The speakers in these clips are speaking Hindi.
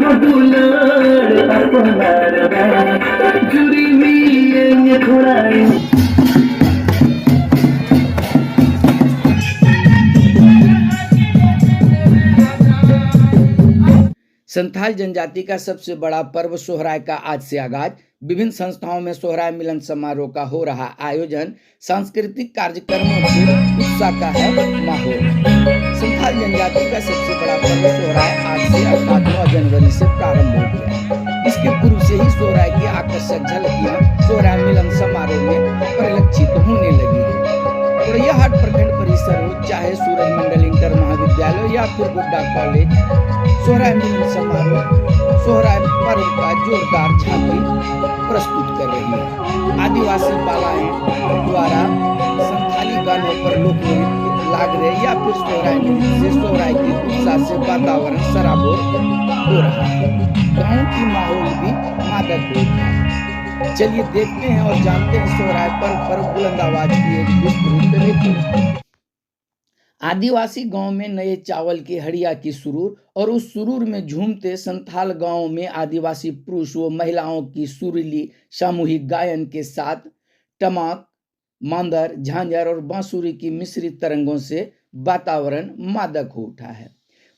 dular apanar juri mi yang thurai Santhal जनजाति का सबसे बड़ा पर्व सोहराय का आज से आगाज। विभिन्न संस्थाओं में सोहराय मिलन समारोह का हो रहा आयोजन। सांस्कृतिक कार्यक्रमों से उत्साह का है माहौल। संथाल जनजाति का सबसे बड़ा पर्व सोहराय आज से अर्थात 9 जनवरी से प्रारंभ हो गया। इसके पूर्व से ही सोहराय की आकर्षक झलकियां सोहराय मिलन समारोह में परिलक्षित होने लगी है। हाट प्रखंड परिसर हो, चाहे सूरज मंडल इंटर महाविद्यालय या फिर गोड्डा कॉलेज, सोहराय मिलन समारोह सोहराय पर्व का जोरदार झांकी प्रस्तुत कर रही है। आदिवासी बालाएं द्वारा संथाली गानों पर लोक नृत्य लाग रहे या फिर सोहराय नृत्य से सोहराय की उत्साह से वातावरण सराबोर हो रहा है। गाँव की माहौल भी मादक हो रहा है। चलिए देखते हैं और जानते हैं सोहराय पर्व पर बुलंद आवाज की एक विस्तृत रिपोर्ट। आदिवासी गांव में नए चावल की हड़िया की सुरूर और उस सुरूर में झूमते संथाल गांव में आदिवासी पुरुष व महिलाओं की सुरीली सामूहिक गायन के साथ टमाक, मांदर, झांझर और बांसुरी की मिश्रित तरंगों से वातावरण मादक हो उठा है।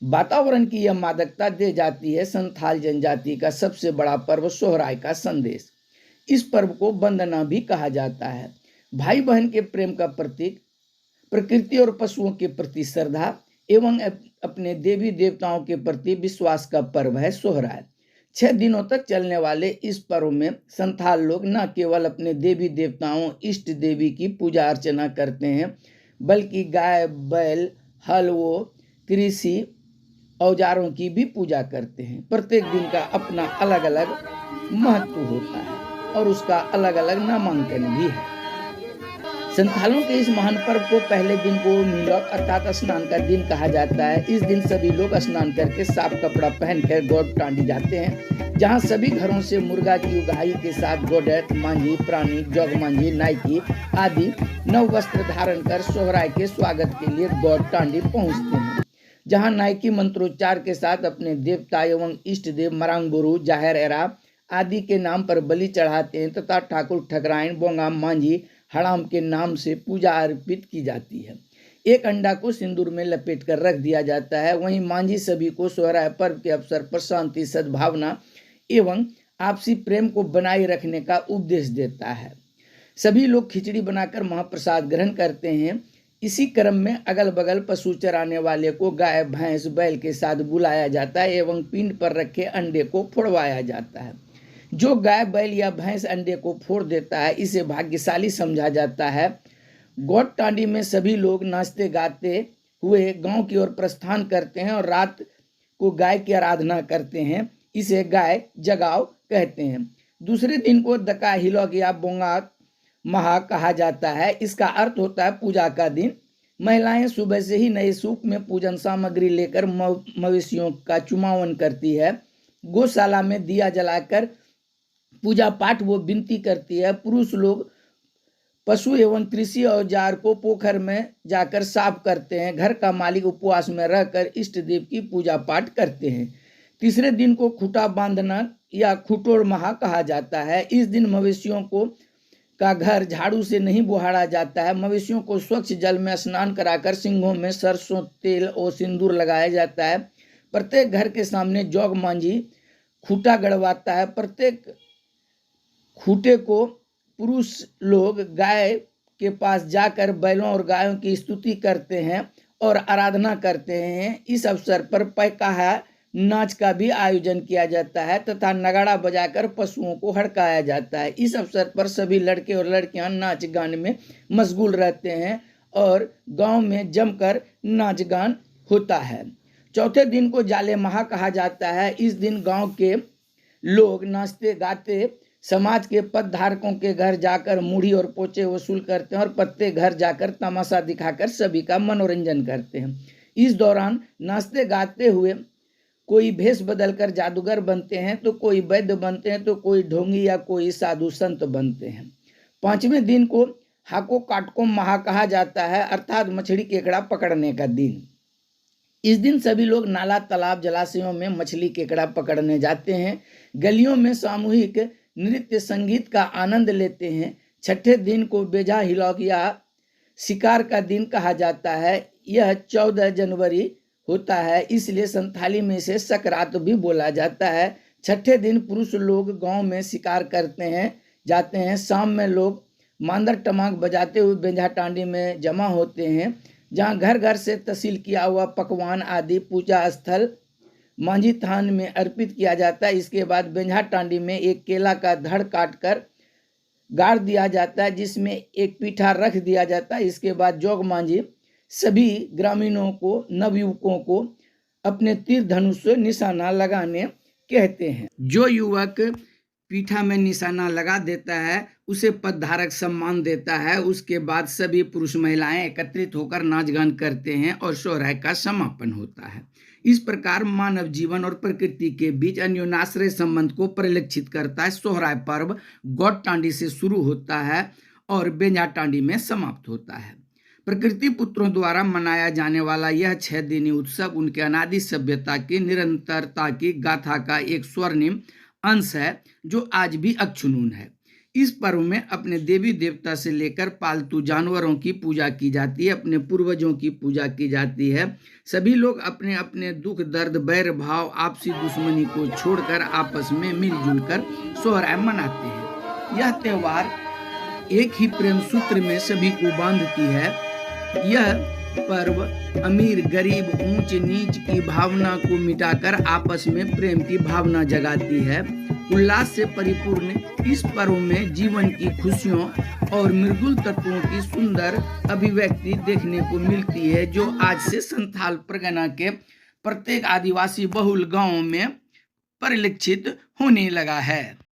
वातावरण की यह मादकता दे जाती है संथाल जनजाति का सबसे बड़ा पर्व सोहराय का संदेश। इस पर्व को वंदना भी कहा जाता है। भाई बहन के प्रेम का प्रतीक, प्रकृति और पशुओं के प्रति श्रद्धा एवं अपने देवी देवताओं के प्रति विश्वास का पर्व है सोहराय। 6 दिनों तक चलने वाले इस पर्व में संथाल लोग न केवल अपने देवी देवताओं इष्ट देवी की पूजा अर्चना करते हैं, बल्कि गाय, बैल, हल व कृषि औजारों की भी पूजा करते हैं। प्रत्येक दिन का अपना अलग अलग महत्व होता है और उसका अलग अलग नामांकन भी है। संथालों के इस महान पर्व को पहले दिन को नीलक अर्थात स्नान का दिन कहा जाता है। इस दिन सभी लोग स्नान करके साफ कपड़ा पहनकर गोडटांडी जाते हैं, जहां सभी घरों से मुर्गा की उगाही के साथ गोडैत, मांझी, प्राणी, जोग मांझी, नायकी आदि नव वस्त्र धारण कर सोहराय के स्वागत के लिए गोडटांडी पहुंचते हैं, जहां नायकी मंत्रोच्चार के साथ अपने देवता एवं इष्ट देव मरांगबुरु, जाहिर एरा आदि के नाम पर बलि चढ़ाते हैं तथा ठाकुर ठकराइन, बोंगाम, मांझी, हड़ाम के नाम से पूजा अर्पित की जाती है। एक अंडा को सिंदूर में लपेट कर रख दिया जाता है। वहीं मांझी सभी को सोहराय पर्व के अवसर पर शांति, सद्भावना एवं आपसी प्रेम को बनाए रखने का उपदेश देता है। सभी लोग खिचड़ी बनाकर महाप्रसाद ग्रहण करते हैं। इसी क्रम में अगल बगल पशु चराने वाले को गाय, भैंस, बैल के साथ बुलाया जाता है एवं पिंड पर रखे अंडे को फोड़वाया जाता है। जो गाय, बैल या भैंस अंडे को फोड़ देता है, इसे भाग्यशाली समझा जाता है। गोडटांडी में सभी लोग नाचते गाते हुए गांव की ओर प्रस्थान करते हैं और रात को गाय की आराधना करते हैं। इसे गाय जगाव कहते हैं। दूसरे दिन को दका हिलोक या बोंगा महा कहा जाता है। इसका अर्थ होता है पूजा का दिन। महिलाएं सुबह से ही नए सूप में पूजन सामग्री लेकर मवेशियों का चुमावन करती है। गौशाला में दिया जलाकर पूजा पाठ वो विनती करती है। पुरुष लोग पशु एवं कृषि औजार को पोखर में जाकर साफ करते हैं। घर का मालिक उपवास में रहकर इष्ट देव की पूजा पाठ करते हैं। तीसरे दिन को खूंटा बांधना या खुटोड़ महा कहा जाता है। इस दिन मवेशियों को का घर झाड़ू से नहीं बुहाड़ा जाता है। मवेशियों को स्वच्छ जल में स्नान कराकर सिंघों में सरसों तेल और सिंदूर लगाया जाता है। प्रत्येक घर के सामने जोग मांझी खूंटा गड़वाता है। प्रत्येक खूंटे को पुरुष लोग गाय के पास जाकर बैलों और गायों की स्तुति करते हैं और आराधना करते हैं। इस अवसर पर पैकाहा नाच का भी आयोजन किया जाता है तथा नगाड़ा बजाकर पशुओं को हड़काया जाता है। इस अवसर पर सभी लड़के और लड़कियां नाच गान में मशगूल रहते हैं और गांव में जमकर नाच गान होता है। चौथे दिन को जाले महा कहा जाता है। इस दिन गांव के लोग नाचते गाते समाज के पद धारकों के घर जाकर मुढ़ी और पोचे वसूल करते हैं और प्रत्येक घर जाकर तमाशा दिखाकर सभी का मनोरंजन करते हैं। इस दौरान नाचते गाते हुए कोई भेष बदलकर जादूगर बनते हैं, तो कोई वैद्य बनते हैं, तो कोई ढोंगी या कोई साधु संत बनते हैं। 5वें दिन को हाको काटको महा कहा जाता है, अर्थात मछली केकड़ा पकड़ने का दिन। इस दिन सभी लोग नाला, तालाब, जलाशयों में मछली, केकड़ा पकड़ने जाते हैं। गलियों में सामूहिक नृत्य संगीत का आनंद लेते हैं। छठे दिन को बेजा हिलौक या शिकार का दिन कहा जाता है। यह 14 जनवरी होता है, इसलिए संथाली में इसे सकरात भी बोला जाता है। छठे दिन पुरुष लोग गांव में शिकार करते हैं जाते हैं। शाम में लोग मांदर टमाक बजाते हुए बेंझा टांडी में जमा होते हैं, जहां घर घर से तहसील किया हुआ पकवान आदि पूजा स्थल मांझी थान में अर्पित किया जाता है। इसके बाद बेंझा टांडी में एक केला का धड़ काट कर गाड़ दिया जाता है, जिसमें एक पीठा रख दिया जाता है। इसके बाद जोग मांझी सभी ग्रामीणों को, नवयुवकों को अपने तीर धनुष से निशाना लगाने कहते हैं। जो युवक पीठा में निशाना लगा देता है उसे पदधारक सम्मान देता है। उसके बाद सभी पुरुष महिलाएं एकत्रित होकर नाच गान करते हैं और सोहराय का समापन होता है। इस प्रकार मानव जीवन और प्रकृति के बीच अन्योन्याश्रय संबंध को परिलक्षित करता है। सोहराय पर्व गौड़ टांडी से शुरू होता है और बेंझा टांडी में समाप्त होता है। प्रकृति पुत्रों द्वारा मनाया जाने वाला यह 6 दिनी उत्सव उनके अनादि सभ्यता की निरंतरता की गाथा का एक स्वर्णिम अंश है, जो आज भी अक्षुण्ण है। इस पर्व में अपने देवी देवता से लेकर पालतू जानवरों की पूजा की जाती है, अपने पूर्वजों की पूजा की जाती है। सभी लोग अपने अपने दुख, दर्द, बैर भाव, आपसी दुश्मनी को छोड़कर आपस में मिलजुल कर सोहराय मनाते हैं। यह त्योहार एक ही प्रेम सूत्र में सभी को बांधती है। यह पर्व अमीर गरीब, ऊंच नीच की भावना को मिटाकर आपस में प्रेम की भावना जगाती है। उल्लास से परिपूर्ण इस पर्व में जीवन की खुशियों और मृदुल तत्वों की सुंदर अभिव्यक्ति देखने को मिलती है, जो आज से संथाल परगना के प्रत्येक आदिवासी बहुल गांव में परिलक्षित होने लगा है।